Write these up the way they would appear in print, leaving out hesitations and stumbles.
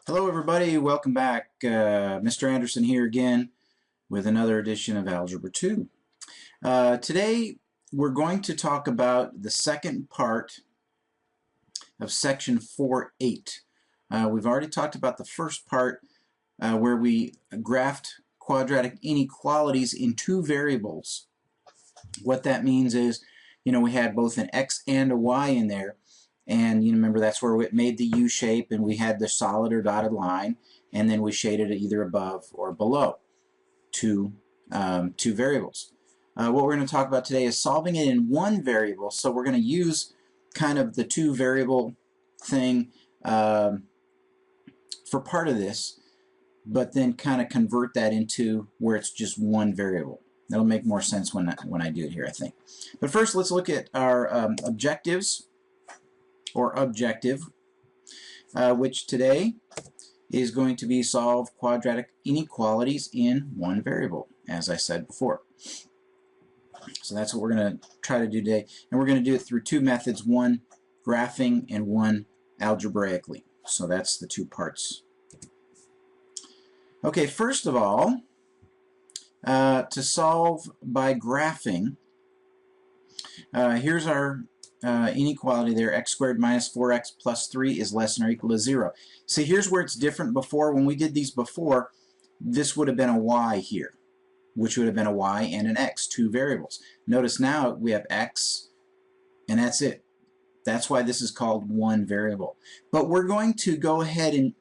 Hello everybody, welcome back. Mr. Anderson here again with another edition of Algebra 2. Today we're going to talk about the second part of section 4.8. We've already talked about the first part where we graphed quadratic inequalities in two variables. What that means is, we had both an x and a y in there. And remember, that's where it made the U shape, and we had the solid or dotted line, and then we shaded it either above or below two variables. What we're going to talk about today is solving it in one variable. So we're going to use kind of the two variable thing for part of this, but then kind of convert that into where it's just one variable. That'll make more sense when I do it here, I think. But first, let's look at our objectives. Or objective, which today is going to be solve quadratic inequalities in one variable, as I said before. So that's what we're going to try to do today, and we're going to do it through two methods, one graphing and one algebraically. So that's the two parts. Okay, first of all, to solve by graphing, here's our inequality there. X squared minus 4x plus 3 is less than or equal to 0. See, here's where it's different. Before, when we did these before, this would have been a y here, which would have been a y and an x, two variables. Notice now we have x, and that's it. That's why this is called one variable. But we're going to go ahead and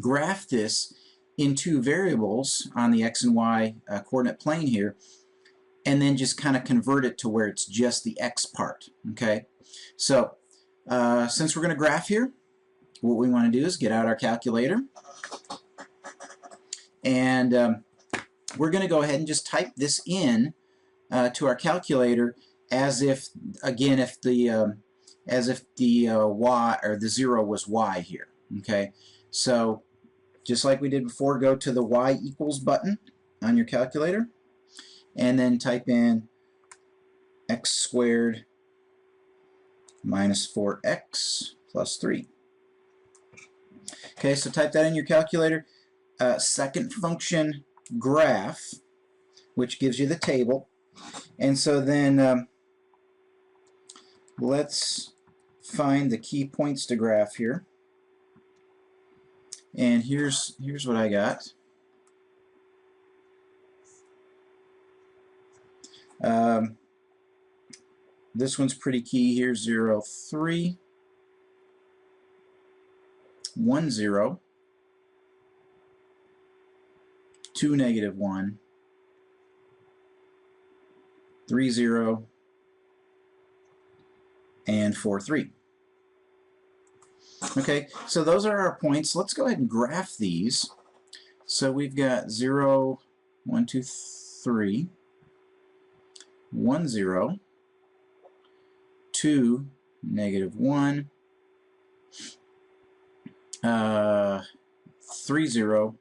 graph this in two variables on the x and y coordinate plane here, and then just kind of convert it to where it's just the x part. Okay, so since we're going to graph here, what we want to do is get out our calculator, and we're going to go ahead and just type this in to our calculator as if, again, if the y or the 0 was y here. Okay, so just like we did before, go to the y equals button on your calculator, and then type in x squared minus 4x plus 3. Okay, so type that in your calculator. Second function graph, which gives you the table. And so then let's find the key points to graph here. And here's what I got. This one's pretty key here. 0, 3, 1, 0, 2, negative 1, 3, 0, and 4, 3. Okay, so those are our points. Let's go ahead and graph these. So we've got 0, 1, 2, 3, 1, 0, 2, negative 1, 3, 0,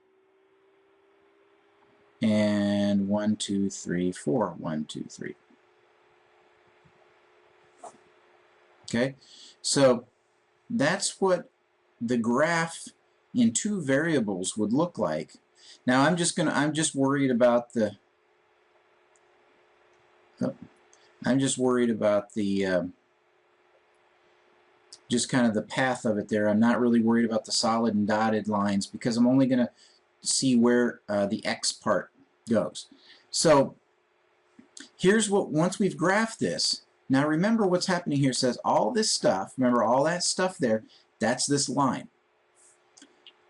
and 1, 2, 3, 4, 1, 2, 3. Okay, so that's what the graph in two variables would look like. Now I'm just worried about the just kind of the path of it there. I'm not really worried about the solid and dotted lines because I'm only going to see where the x part goes. So here's what, once we've graphed this, now remember what's happening here. It says all this stuff, remember all that stuff there, that's this line.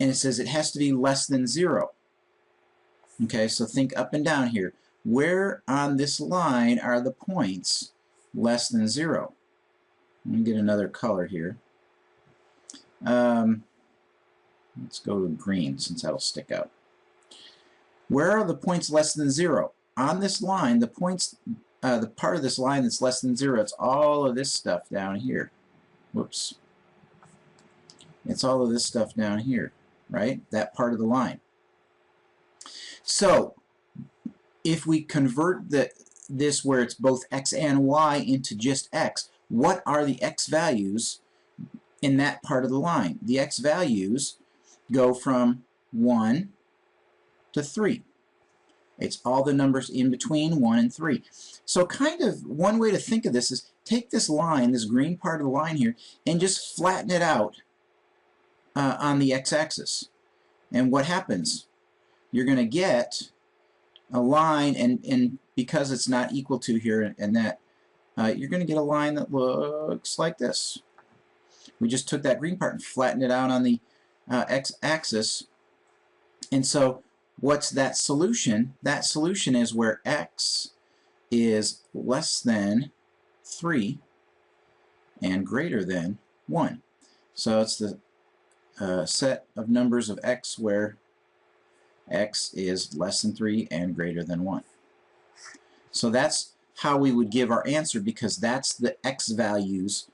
And it says it has to be less than 0. Okay, so think up and down here. Where on this line are the points less than 0? Let me get another color here. Let's go with green since that'll stick out. Where are the points less than 0? On this line, the points, the part of this line that's less than 0, it's all of this stuff down here. Whoops. It's all of this stuff down here, right? That part of the line. So if we convert this where it's both x and y into just x, what are the x values in that part of the line? The x values go from 1 to 3. It's all the numbers in between 1 and 3. So kind of one way to think of this is take this line, this green part of the line here, and just flatten it out on the x-axis. And what happens? You're going to get a line, and because it's not equal to here and that, you're going to get a line that looks like this. We just took that green part and flattened it out on the x-axis. And so what's that solution? That solution is where x is less than 3 and greater than 1. So it's the set of numbers of x where x is less than 3 and greater than 1. So that's how we would give our answer, because that's the x values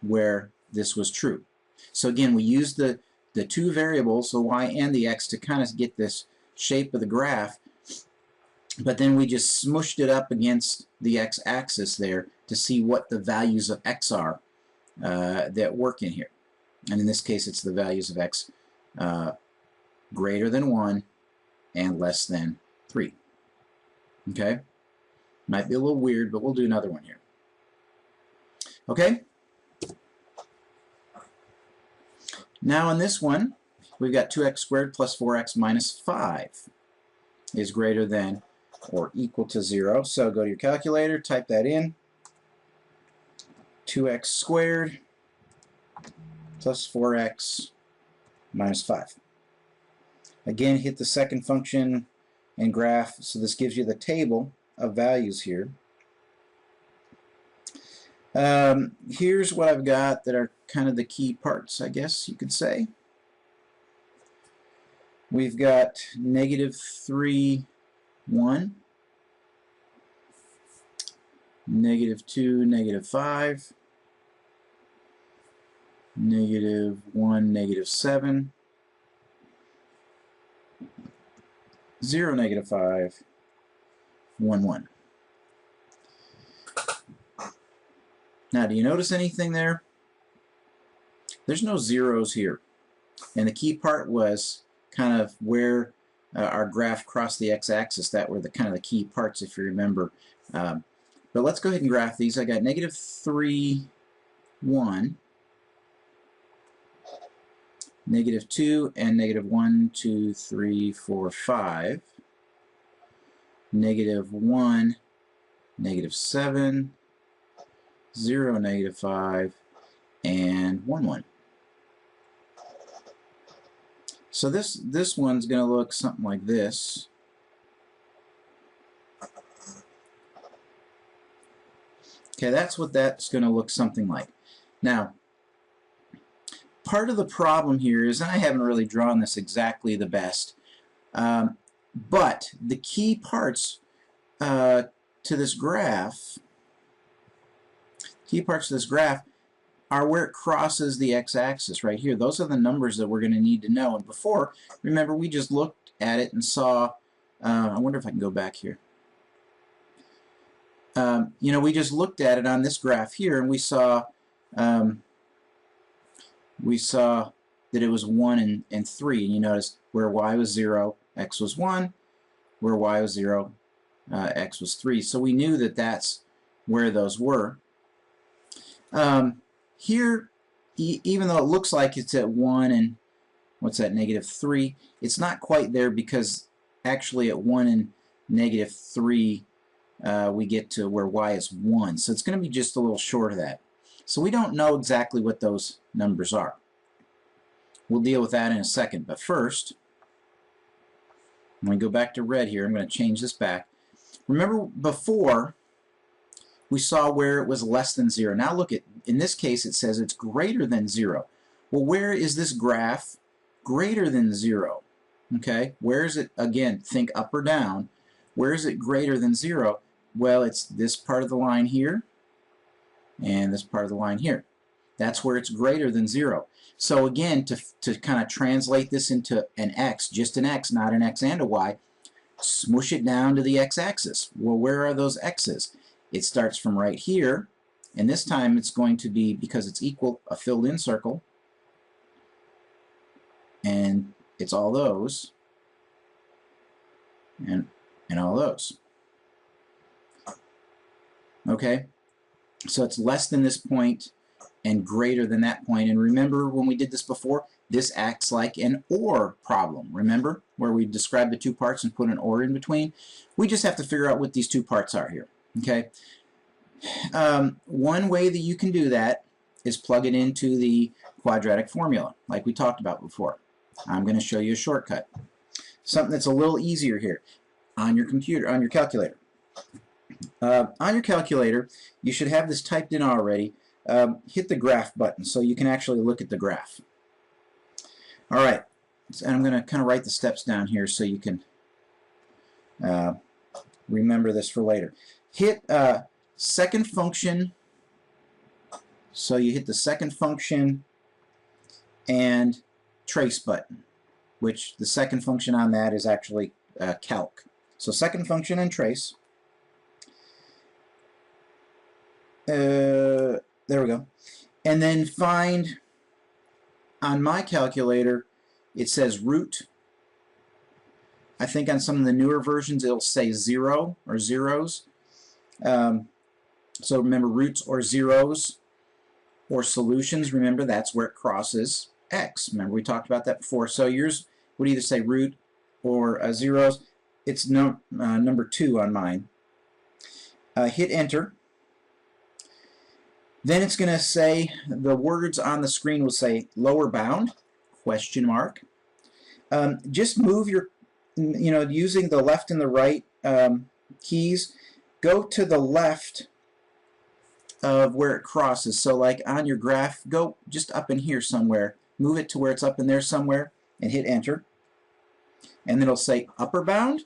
where this was true. So again, we used the two variables, the y and the x, to kind of get this shape of the graph, but then we just smushed it up against the x-axis there to see what the values of x are that work in here. And in this case, it's the values of x greater than 1 and less than 3. Okay? Might be a little weird, but we'll do another one here. Okay? Now in this one, we've got 2x squared plus 4x minus 5 is greater than or equal to 0. So go to your calculator, type that in. 2x squared plus 4x minus 5. Again, hit the second function and graph, so this gives you the table of values here. Here's what I've got that are kind of the key parts, I guess you could say. We've got -3, 1, -2, -5, -1, -7, 0, -5, 1, 1. Now, do you notice anything there? There's no zeros here. And the key part was kind of where our graph crossed the x-axis. That were the kind of the key parts, if you remember. But let's go ahead and graph these. I got -3, 1, -2, and -1, 2, 3, 4, 5, -1, -7, 0, -5, and 1, 1. So this one's going to look something like this. Okay, that's what that's going to look something like. Now, part of the problem here is, and I haven't really drawn this exactly the best, but the key parts to this graph, are where it crosses the x-axis right here. Those are the numbers that we're going to need to know. And before, remember, we just looked at it and saw, I wonder if I can go back here. You know, we just looked at it on this graph here, and we saw that it was 1 and 3. And you notice where y was 0, x was 1. Where y was 0, x was 3. So we knew that that's where those were. Here, even though it looks like it's at 1 and, what's that, -3, it's not quite there, because actually at 1 and -3, we get to where y is 1. So it's going to be just a little short of that. So we don't know exactly what those numbers are. We'll deal with that in a second. But first, I'm going to go back to red here. I'm going to change this back. Remember before, we saw where it was less than 0. Now look at, in this case it says it's greater than 0. Well, where is this graph greater than 0? Okay, where is it? Again, think up or down. Where is it greater than 0? Well, it's this part of the line here and this part of the line here. That's where it's greater than 0. So again, to kind of translate this into an x, just an x, not an x and a y, smush it down to the x-axis. Well, where are those x's? It starts from right here, and this time it's going to be, because it's equal, a filled-in circle. it's all those and all those. Okay, so it's less than this point and greater than that point. And remember when we did this before, this acts like an OR problem. Remember where we described the two parts and put an OR in between? We just have to figure out what these two parts are here. Okay. One way that you can do that is plug it into the quadratic formula like we talked about before. I'm going to show you a shortcut. Something that's a little easier here on your computer, on your calculator. On your calculator, you should have this typed in already. Hit the graph button so you can actually look at the graph. All right, and I'm going to kind of write the steps down here so you can remember this for later. Hit second function, so you hit the second function and trace button, which the second function on that is actually calc. So second function and trace. There we go. And then find, on my calculator, it says root. I think on some of the newer versions it'll say 0 or zeros. So remember, roots or zeros or solutions, remember that's where it crosses x. Remember we talked about that before. So yours would either say root or zeros. It's number 2 on mine. Hit enter. Then it's going to say, the words on the screen will say lower bound, question mark. Just move your, using the left and the right keys, go to the left of where it crosses. So like on your graph, go just up in here somewhere. Move it to where it's up in there somewhere and hit enter. And then it'll say upper bound.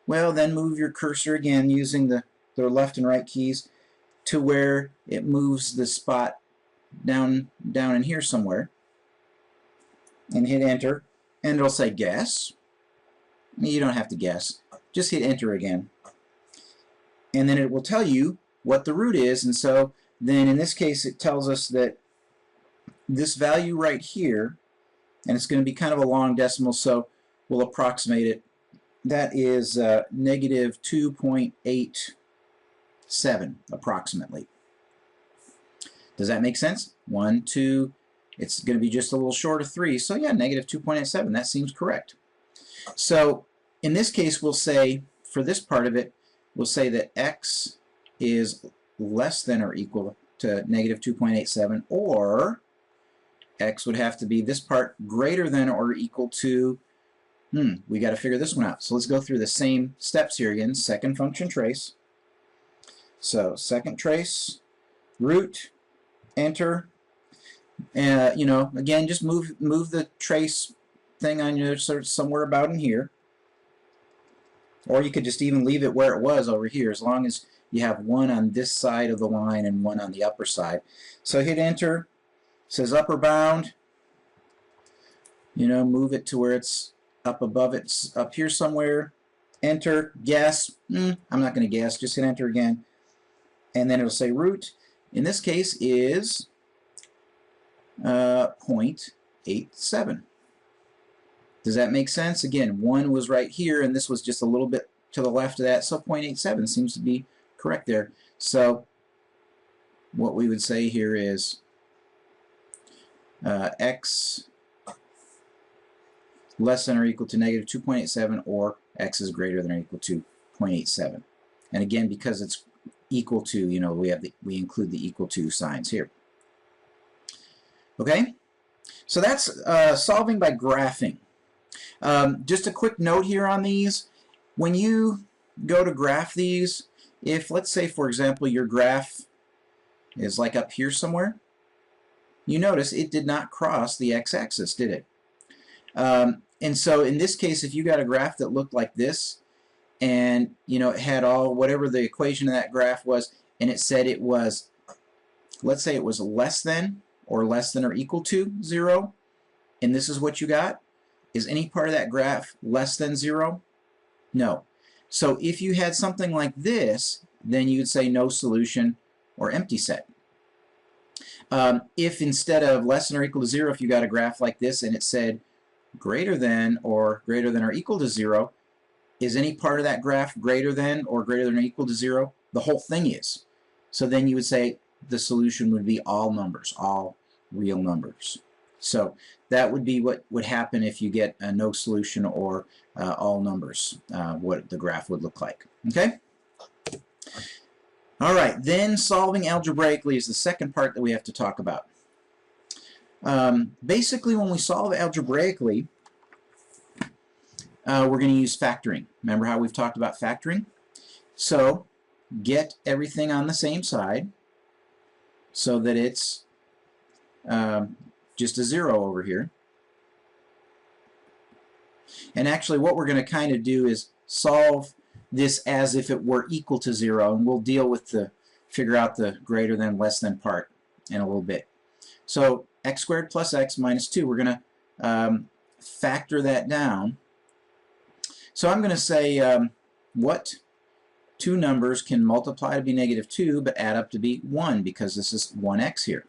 Well, then move your cursor again using the left and right keys to where it moves the spot down in here somewhere, and hit enter, and it'll say guess. You don't have to guess, just hit enter again, and then it will tell you what the root is. And so then in this case it tells us that this value right here, and it's going to be kind of a long decimal, so we'll approximate it, that is negative 2.87 approximately. Does that make sense? 1, 2, it's going to be just a little short of 3, so yeah, negative 2.87, that seems correct. So in this case we'll say, for this part of it, we'll say that x is less than or equal to negative 2.87, or x would have to be this part greater than or equal to, we got to figure this one out. So let's go through the same steps here again. Second function trace. So second trace, root, enter, again just move the trace thing on your somewhere about in here, or you could just even leave it where it was over here, as long as you have one on this side of the line and one on the upper side. So hit enter. It says upper bound, move it to where it's up above, it's up here somewhere, enter, guess, I'm not going to guess, just hit enter again, and then it'll say root, in this case is 0.87. Does that make sense? Again, 1 was right here and this was just a little bit to the left of that, so 0.87 seems to be correct there. So what we would say here is x less than or equal to negative 2.87, or x is greater than or equal to 0.87. And again, because it's equal to, we include the equal to signs here. Okay, so that's solving by graphing. Just a quick note here on these. When you go to graph these, if let's say for example your graph is like up here somewhere, you notice it did not cross the x-axis, did it? And so in this case, if you got a graph that looked like this, and it had all whatever the equation of that graph was, and it said it was, let's say it was less than or equal to 0, and this is what you got, is any part of that graph less than 0? No. So if you had something like this, then you'd say no solution or empty set. If instead of less than or equal to 0, if you got a graph like this and it said greater than or equal to 0, is any part of that graph greater than or equal to 0? The whole thing is. So then you would say the solution would be all numbers, all real numbers. So that would be what would happen if you get a no solution or all numbers, what the graph would look like. Okay? All right, then solving algebraically is the second part that we have to talk about. Basically, when we solve algebraically, we're going to use factoring. Remember how we've talked about factoring? So get everything on the same side so that it's just a 0 over here. And actually what we're going to kind of do is solve this as if it were equal to 0, and we'll deal with figure out the greater than, less than part in a little bit. So x squared plus x minus 2, we're going to factor that down. So I'm going to say what two numbers can multiply to be -2 but add up to be 1, because this is 1x here.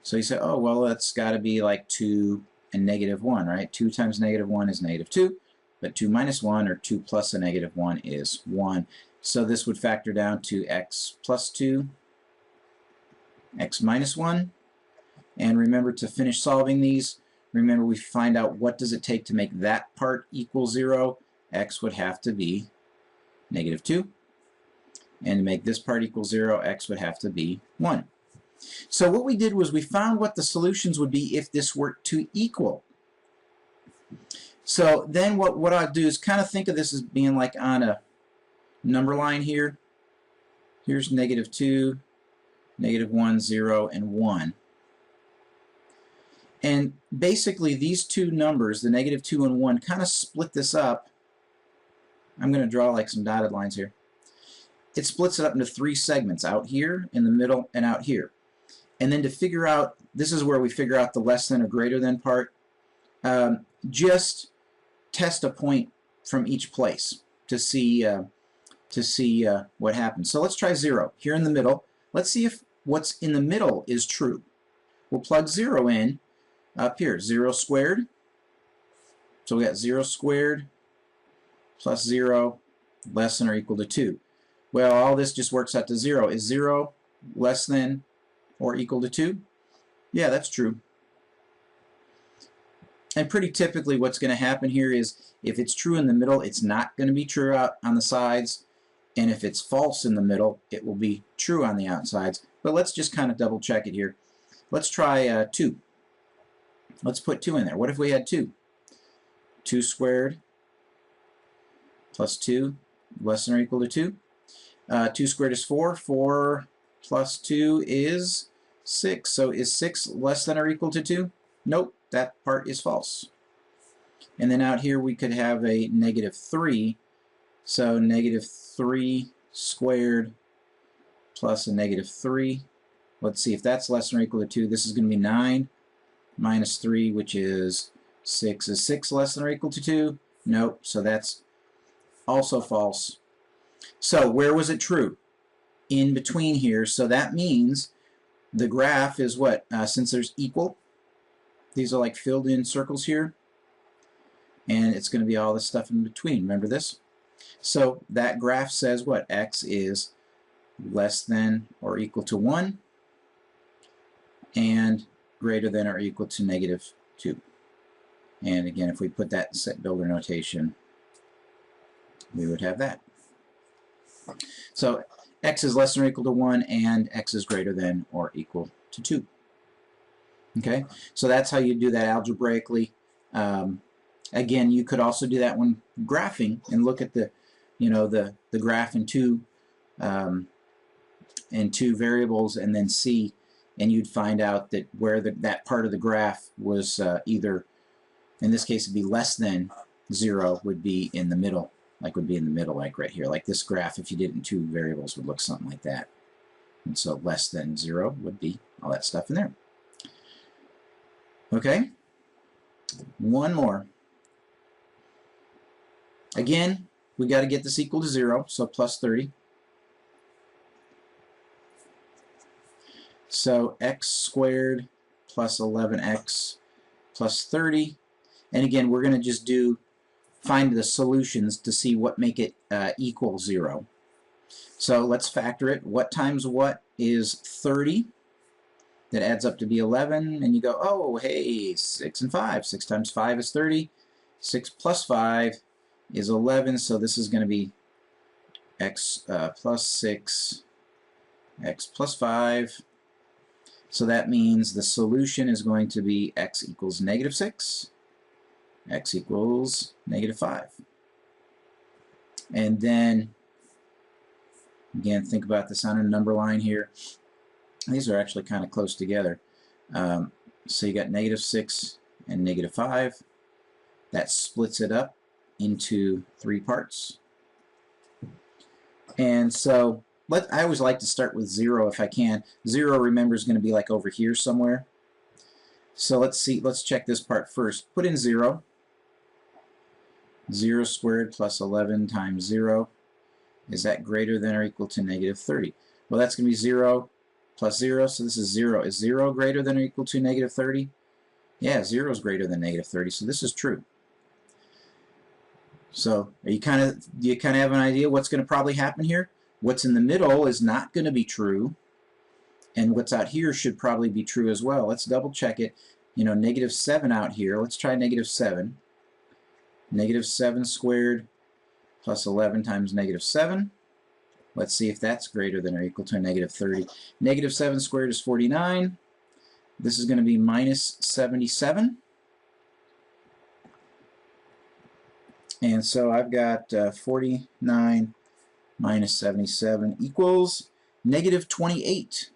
So you say, oh, well, that's got to be like 2 and -1, right? 2 times -1 is -2, but 2 minus 1, or 2 plus a -1, is 1. So this would factor down to x plus 2, x minus 1. And remember, to finish solving these, remember we find out what does it take to make that part equal 0. X would have to be -2. And to make this part equal 0, x would have to be 1. So what we did was we found what the solutions would be if this were to equal. So then what I'll do is kind of think of this as being like on a number line here. Here's -2, -1, 0, and 1. And basically these two numbers, the -2 and 1, kind of split this up. I'm going to draw like some dotted lines here. It splits it up into 3 segments, out here, in the middle, and out here. And then to figure out, this is where we figure out the less than or greater than part. Just test a point from each place to see what happens. So let's try 0 here in the middle. Let's see if what's in the middle is true. We'll plug 0 in up here. 0 squared. So we got 0 squared plus 0 less than or equal to 2. Well, all this just works out to 0. Is 0 less than or equal to 2? Yeah, that's true. And pretty typically what's going to happen here is if it's true in the middle, it's not going to be true out on the sides. And if it's false in the middle, it will be true on the outsides. But let's just kind of double check it here. Let's try 2. Let's put 2 in there. What if we had 2? 2 squared plus 2 less than or equal to 2. 2 squared is 4. 4 plus 2 is 6. So is 6 less than or equal to 2? Nope, that part is false. And then out here we could have a -3. So -3 squared plus a -3. Let's see if that's less than or equal to 2. This is going to be 9 minus 3, which is 6. Is 6 less than or equal to 2? Nope, so that's also false. So where was it true? In between here. So that means the graph is what? Since there's equal, these are like filled in circles here, and it's going to be all this stuff in between. Remember this? So that graph says what? X is less than or equal to 1 and greater than or equal to -2. And again, if we put that in set builder notation, we would have that. So x is less than or equal to 1 and x is greater than or equal to 2. Okay, so that's how you do that algebraically. Again, you could also do that when graphing and look at the graph in two variables and then see, and you'd find out that where that part of the graph was either, in this case it'd be less than 0, would be in the middle, like right here. Like this graph, if you did it in 2 variables, would look something like that. And so less than 0 would be all that stuff in there. Okay, one more. Again, we got to get this equal to 0, so plus 30. So x squared plus 11x plus 30. And again, we're going to just find the solutions to see what make it equal 0. So let's factor it. What times what is 30? That adds up to be 11. And you go, oh, hey, 6 and 5. 6 times 5 is 30. 6 plus 5 is 11. So this is going to be x plus 6, x plus 5. So that means the solution is going to be x equals negative 6, x equals negative 5. And then, again, think about this on a number line here. These are actually kind of close together. So you got negative 6 and negative 5. That splits it up into 3 parts. And so I always like to start with 0 if I can. 0, remember, is going to be like over here somewhere. So let's check this part first. Put in 0. 0 squared plus 11 times 0. Is that greater than or equal to negative 30? Well, that's going to be 0 plus 0, so this is 0. Is 0 greater than or equal to negative 30? Yeah, 0 is greater than negative 30, so this is true. So do you kind of have an idea what's going to probably happen here? What's in the middle is not going to be true, and what's out here should probably be true as well. Let's double check it. You know, negative 7 out here. Let's try negative 7. Negative 7 squared plus 11 times negative 7. Let's see if that's greater than or equal to negative 30. Negative 7 squared is 49. This is going to be minus 77. And so I've got 49 minus 77 equals negative 28.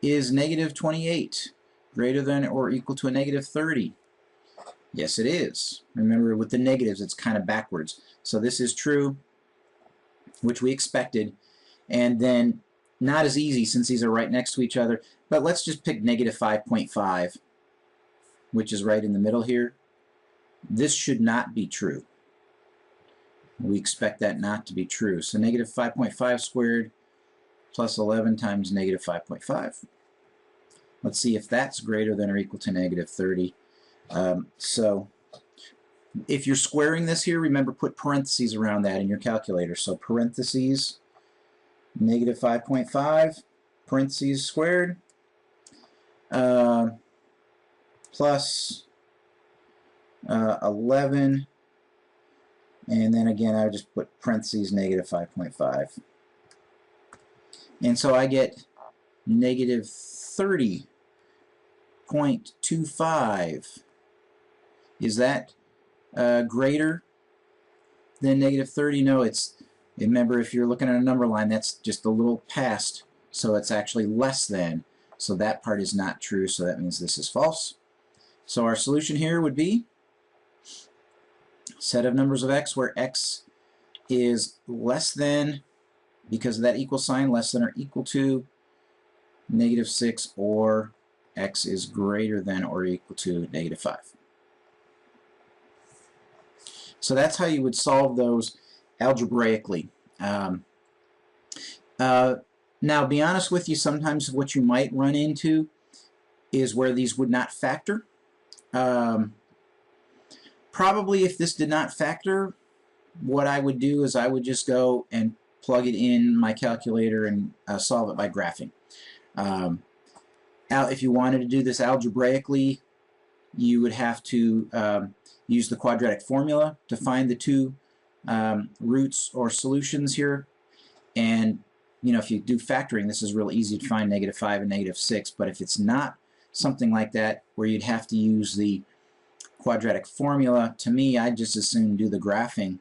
Is negative 28 greater than or equal to a negative 30? Yes, it is. Remember, with the negatives, it's kind of backwards. So this is true, which we expected. And then not as easy since these are right next to each other, but let's just pick negative 5.5, which is right in the middle here. This should not be true. We expect that not to be true. So negative 5.5 squared plus 11 times negative 5.5. Let's see if that's greater than or equal to negative 30. So if you're squaring this here, remember, put parentheses around that in your calculator. So parentheses, negative 5.5, parentheses squared, plus 11, and then again I would just put parentheses negative 5.5. And so I get negative 30.25. Is that greater than negative 30? No, remember, if you're looking at a number line, that's just a little past, so it's actually less than. So that part is not true, so that means this is false. So our solution here would be set of numbers of x where x is less than, because of that equal sign, less than or equal to negative 6, or x is greater than or equal to negative 5. So that's how you would solve those algebraically. Now, be honest with you, sometimes what you might run into is where these would not factor. Probably if this did not factor, what I would do is I would just go and plug it in my calculator and solve it by graphing. If you wanted to do this algebraically, you would have to use the quadratic formula to find the two roots or solutions here. And you know, if you do factoring, this is real easy to find negative 5 and negative 6. But if it's not something like that, where you'd have to use the quadratic formula, to me, I'd just as soon do the graphing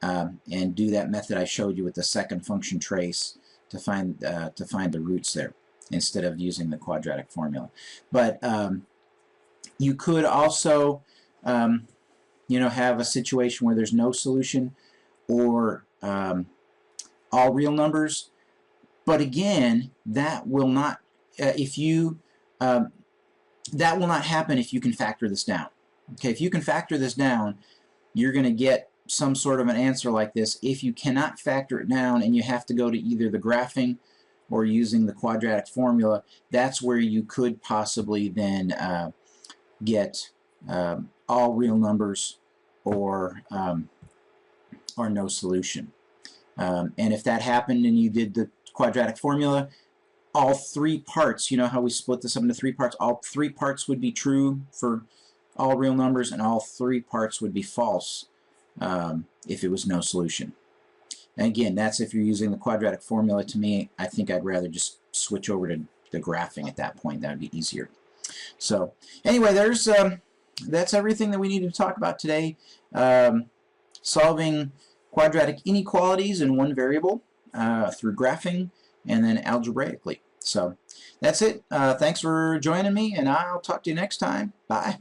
and do that method I showed you with the second function trace to find the roots there, instead of using the quadratic formula. But you could also you know, have a situation where there's no solution, or all real numbers. But again, that will not that will not happen if you can factor this down. Okay, if you can factor this down, you're going to get some sort of an answer like this. If you cannot factor it down and you have to go to either the graphing or using the quadratic formula, that's where you could possibly then get all real numbers or no solution. And if that happened and you did the quadratic formula, all three parts, you know how we split this up into three parts, all three parts would be true for all real numbers and all three parts would be false if it was no solution. And again, that's if you're using the quadratic formula. To me, I think I'd rather just switch over to the graphing at that point. That would be easier. So anyway, that's everything that we need to talk about today. Solving quadratic inequalities in one variable through graphing and then algebraically. So that's it. Thanks for joining me, and I'll talk to you next time. Bye.